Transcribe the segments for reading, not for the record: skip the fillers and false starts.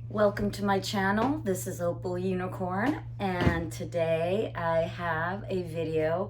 Welcome to my channel. This is Opal Unicorn, and today I have a video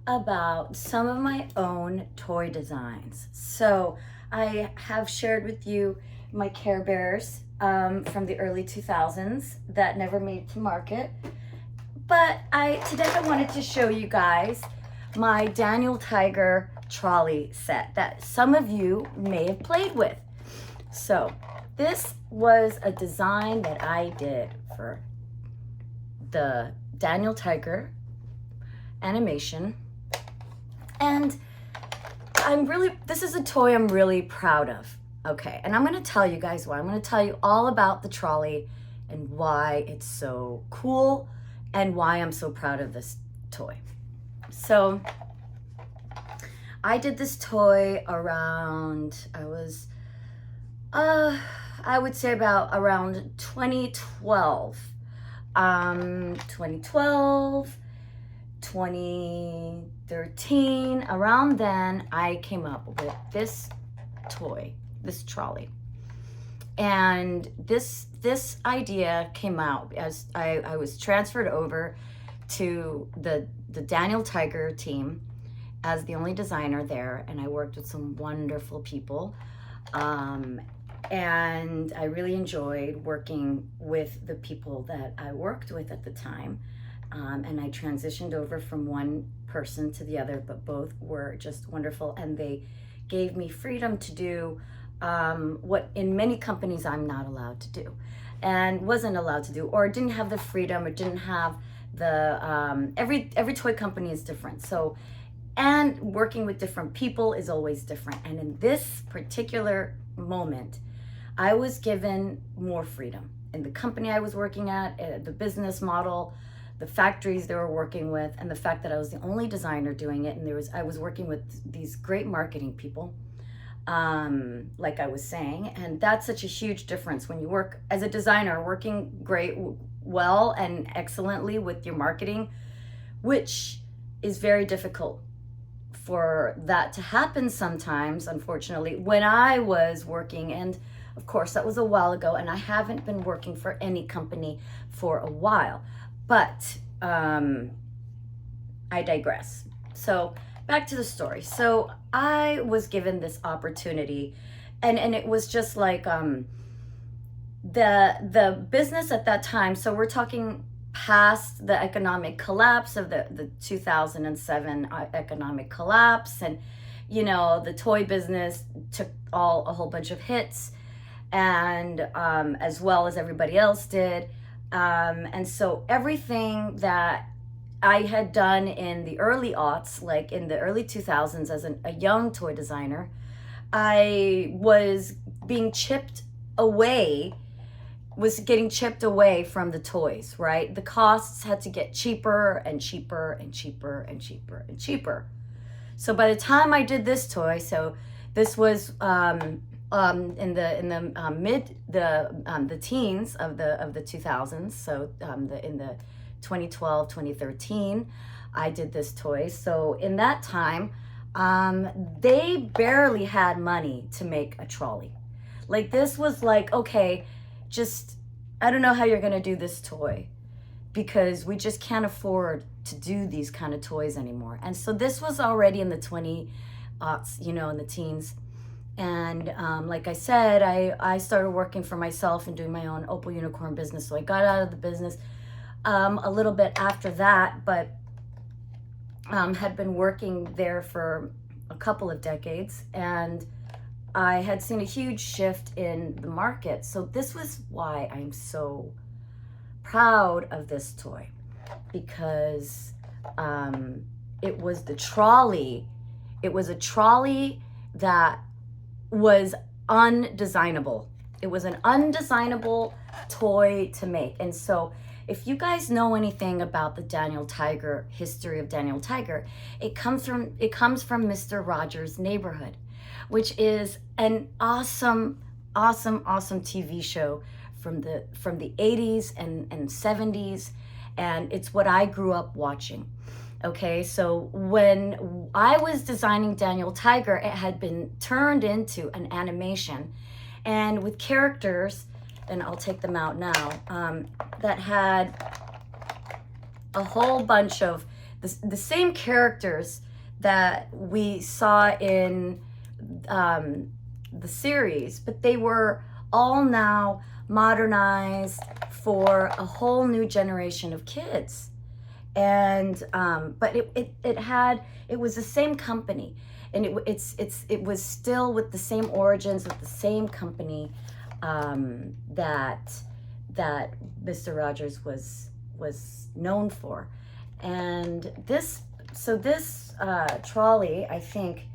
about some of my own toy designs. So I have shared with you my Care Bears from the early 2000s that never made it to market. But today I wanted to show you guys my Daniel Tiger trolley set that some of you may have played with. So this was a design that I did for the Daniel Tiger animation. And this is a toy I'm really proud of. Okay, and I'm gonna tell you guys why. I'm gonna tell you all about the trolley and why it's so cool and why I'm so proud of this toy. So I did this toy around, I would say about around 2012. 2013, around then I came up with this toy, this trolley. And this idea came out as I was transferred over to the Daniel Tiger team as the only designer there, and I worked with some wonderful people. And I really enjoyed working with the people that I worked with at the time. And I transitioned over from one person to the other, but both were just wonderful. And they gave me freedom to do what in many companies I'm not allowed to do and wasn't allowed to do, or didn't have the freedom, or didn't have the, every toy company is different. So, and working with different people is always different. And in this particular moment, I was given more freedom in the company I was working at, the business model, the factories they were working with, and the fact that I was the only designer doing it. And I was working with these great marketing people, like I was saying. And that's such a huge difference when you work as a designer, working well and excellently with your marketing, which is very difficult for that to happen sometimes, unfortunately, when I was working. And of course, that was a while ago, and I haven't been working for any company for a while. But I digress. So back to the story. So I was given this opportunity, and it was just like the business at that time. So we're talking past the economic collapse of the 2007 economic collapse, and the toy business took a whole bunch of hits, and as well as everybody else did, and so everything that I had done in the early aughts, like in the early 2000s as a young toy designer, I was getting chipped away from the toys, right? The costs had to get cheaper and cheaper and cheaper and cheaper and cheaper. So by the time I did this toy, so this was in the teens of the 2000s. So in the 2012, 2013, I did this toy. So in that time, they barely had money to make a trolley. Like, this was like, okay, I don't know how you're gonna do this toy, because we just can't afford to do these kind of toys anymore. And so this was already in the 20s, in the teens. And like I said, I started working for myself and doing my own Opal Unicorn business. So I got out of the business a little bit after that, but had been working there for a couple of decades, and I had seen a huge shift in the market. So this was why I'm so proud of this toy, because it was the trolley. It was a trolley that was undesignable. It was an undesignable toy to make. And so if you guys know anything about the Daniel Tiger, history of Daniel Tiger, it comes from Mr. Rogers' Neighborhood, which is an awesome TV show from the 80s and 70s, and it's what I grew up watching. Okay, so when I was designing Daniel Tiger, it had been turned into an animation, and with characters and I'll take them out now, that had a whole bunch of the same characters that we saw in the series, but they were all now modernized for a whole new generation of kids. And but it was the same company, and it was still with the same origins, with the same company that Mr. Rogers was known for. And this trolley, I think,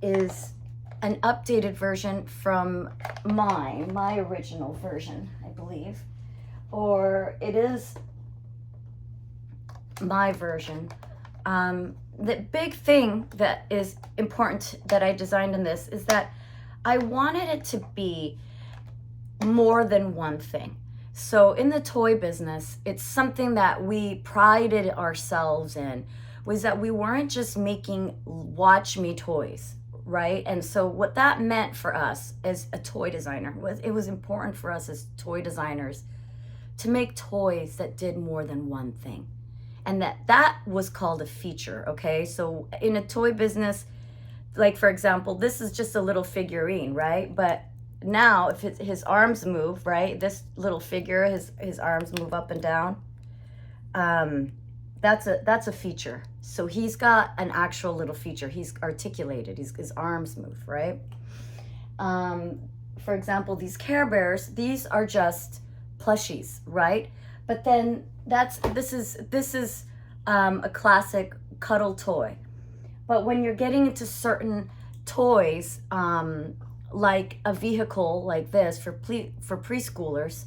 is an updated version from my original version, I believe, or it is my version. The big thing that is important that I designed in this is that I wanted it to be more than one thing. So in the toy business, it's something that we prided ourselves in, was that we weren't just making watch me toys, right? And so what that meant for us as a toy designer was, it was important for us as toy designers to make toys that did more than one thing. And that was called a feature, okay? So in a toy business, like for example, this is just a little figurine, right? But now if his arms move, right? This little figure, his arms move up and down. That's a feature. So he's got an actual little feature. He's articulated. His arms move, right? For example, these Care Bears, these are just plushies, right? But then this is a classic cuddle toy. But when you're getting into certain toys, like a vehicle like this for preschoolers,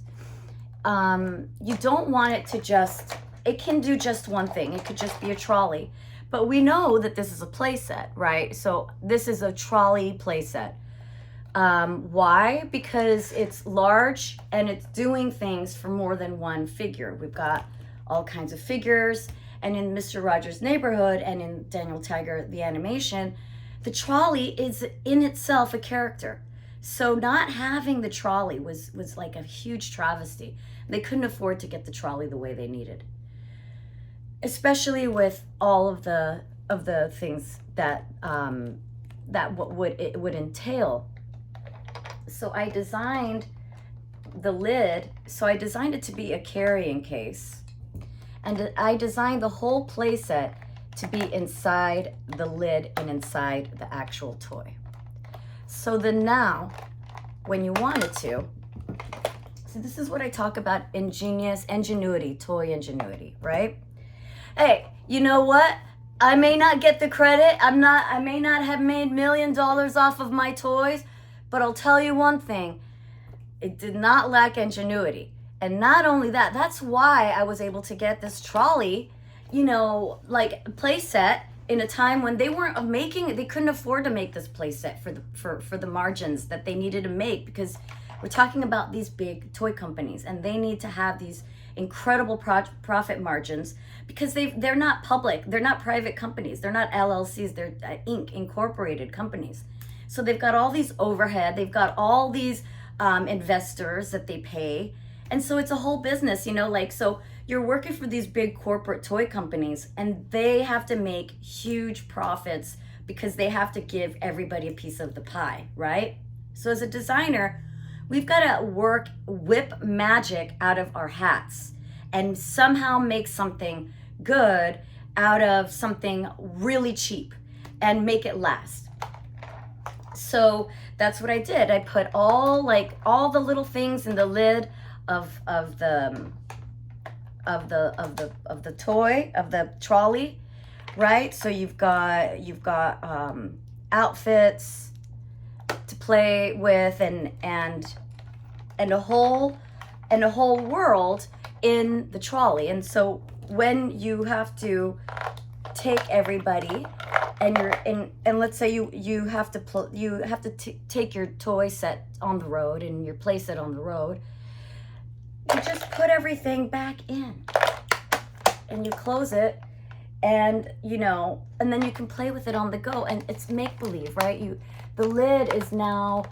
you don't want it to just, it can do just one thing. It could just be a trolley. But we know that this is a play set, right? So this is a trolley play set. Why? Because it's large and it's doing things for more than one figure. We've got all kinds of figures. And in Mr. Rogers' Neighborhood and in Daniel Tiger, the animation, the trolley is in itself a character. So not having the trolley was like a huge travesty. They couldn't afford to get the trolley the way they needed, especially with all of the things that it would entail. So I designed the lid. So I designed it to be a carrying case, and I designed the whole play set to be inside the lid and inside the actual toy. So then now, when you wanted to, so this is what I talk about, ingenuity, toy ingenuity, right? Hey, you know what? I may not get the credit. I may not have made $1 million off of my toys, but I'll tell you one thing, it did not lack ingenuity. And not only that, that's why I was able to get this trolley, like play set in a time when they weren't making, they couldn't afford to make this play set for the margins that they needed to make, because we're talking about these big toy companies and they need to have these incredible profit margins, because they're not public, they're not private companies, they're not LLCs, they're Inc. incorporated companies. So they've got all these overhead, they've got all these investors that they pay. And so it's a whole business, so you're working for these big corporate toy companies and they have to make huge profits because they have to give everybody a piece of the pie, right? So as a designer, we've got to whip magic out of our hats and somehow make something good out of something really cheap and make it last. So that's what I did. I put all the little things in the lid of the toy, of the trolley, right? So you've got outfits to play with and a whole world in the trolley. And so when you have to take everybody and let's say you have to take your toy set on the road and your play set on the road, you just put everything back in and you close it, and and then you can play with it on the go, and it's make-believe, right? The lid is now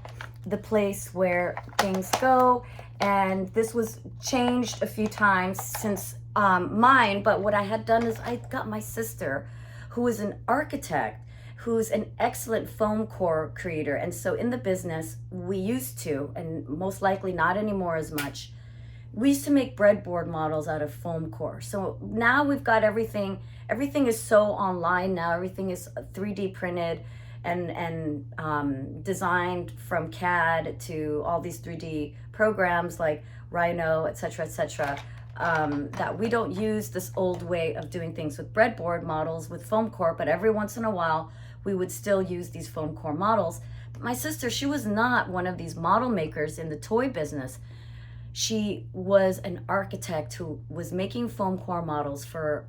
the place where things go. And this was changed a few times since mine, but what I had done is I got my sister, who is an architect, who's an excellent foam core creator. And so in the business, we used to, and most likely not anymore as much, we used to make breadboard models out of foam core. So now we've got everything is so online now. Everything is 3D printed and designed from CAD to all these 3D programs like Rhino, etc., etc. That we don't use this old way of doing things with breadboard models with foam core, but every once in a while we would still use these foam core models. But my sister, she was not one of these model makers in the toy business. She was an architect who was making foam core models for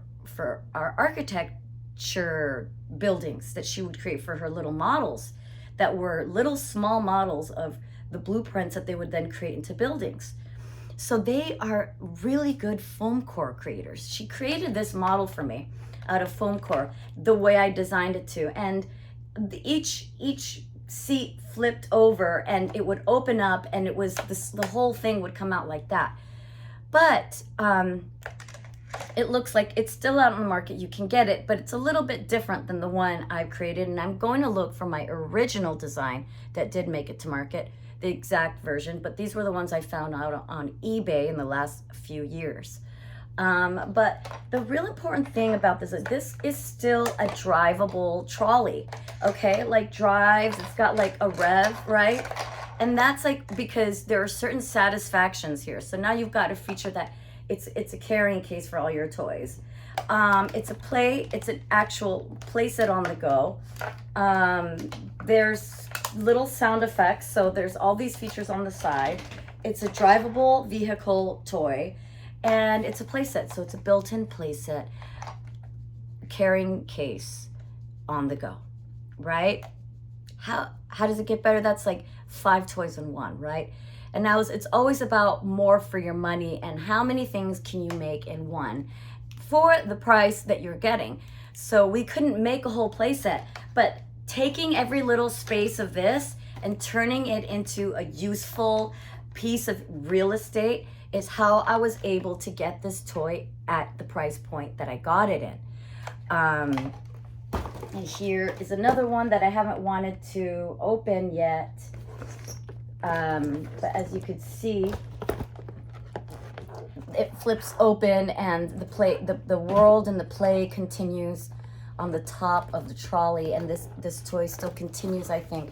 our architecture buildings that she would create for her little models that were little small models of the blueprints that they would then create into buildings. So they are really good foam core creators. She created this model for me out of foam core the way I designed it to, and each seat flipped over and it would open up, and it was the whole thing would come out like that. But it looks like it's still out on the market. You can get it, but it's a little bit different than the one I've created, and I'm going to look for my original design that did make it to market, the exact version, but these were the ones I found out on eBay in the last few years. But the real important thing about this is still a drivable trolley, okay? Like drives, it's got like a rev, right? And that's like because there are certain satisfactions here. So now you've got a feature that it's a carrying case for all your toys. It's an actual place it on the go. There's little sound effects, so there's all these features on the side. It's a drivable vehicle toy, and it's a playset, so it's a built-in playset carrying case on the go, right? How does it get better? That's like 5 toys in one, right? And now it's always about more for your money and how many things can you make in one for the price that you're getting. So we couldn't make a whole playset, but taking every little space of this and turning it into a useful piece of real estate is how I was able to get this toy at the price point that I got it in. And here is another one that I haven't wanted to open yet. But as you could see, it flips open and the world and the play continues on the top of the trolley, and this toy still continues, I think,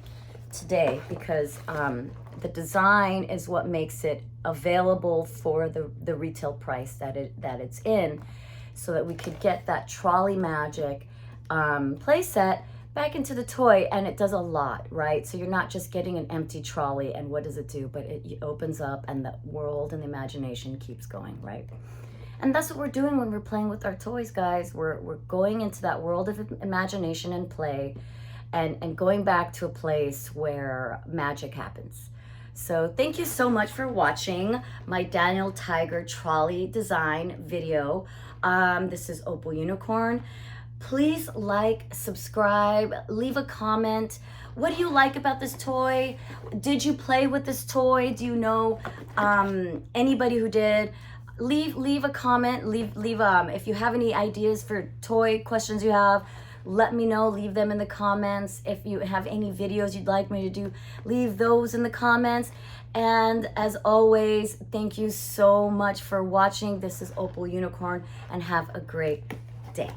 today, because the design is what makes it available for the retail price that it's in, so that we could get that trolley magic play set back into the toy. And it does a lot, right? So you're not just getting an empty trolley and what does it do, but it opens up and the world and the imagination keeps going, right? And that's what we're doing when we're playing with our toys, guys. We're going into that world of imagination and play, and going back to a place where magic happens. So thank you so much for watching my Daniel Tiger trolley design video. This is Opal Unicorn. Please like, subscribe, leave a comment. What do you like about this toy? Did you play with this toy? Do you know anybody who did? Leave a comment. Leave if you have any ideas for toy questions you have, let me know. Leave them in the comments. If you have any videos you'd like me to do, leave those in the comments. And as always, thank you so much for watching. This is Opal Unicorn, and have a great day.